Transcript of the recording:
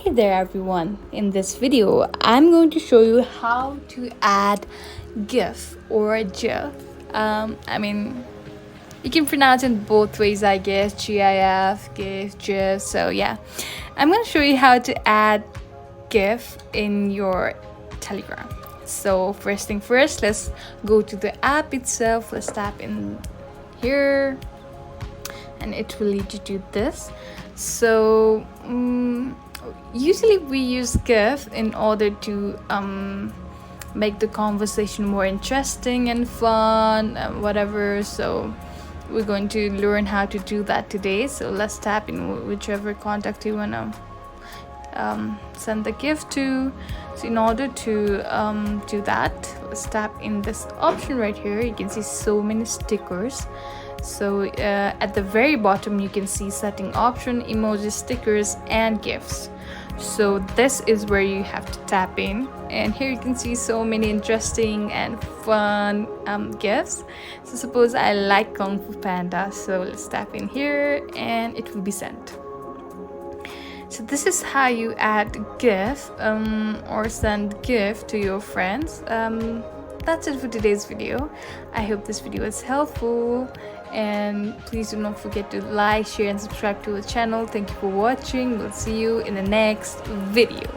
Hey there everyone, in this video I'm going to show you how to add GIF or GIF. I mean, you can pronounce it both ways, I guess. GIF, GIF, GIF. So yeah, I'm going to show you how to add GIF in your Telegram. So first thing first, let's go to the app itself. Let's tap in here and it will lead you to this. So usually we use GIF in order to make the conversation more interesting and fun, whatever. So we're going to learn how to do that today. So let's tap in whichever contact you want to send the GIF to. So in order to do that, let's tap in this option right here. You can see so many stickers. So at the very bottom you can see setting option, emoji, stickers and GIFs. So this is where you have to tap in, and here you can see so many interesting and fun GIFs. So suppose I like Kung Fu Panda, so let's tap in here and it will be sent. So this is how you add GIF or send GIF to your friends. That's it for today's video. I hope this video was helpful, and please do not forget to like, share and subscribe to the channel. Thank you for watching. We'll see you in the next video.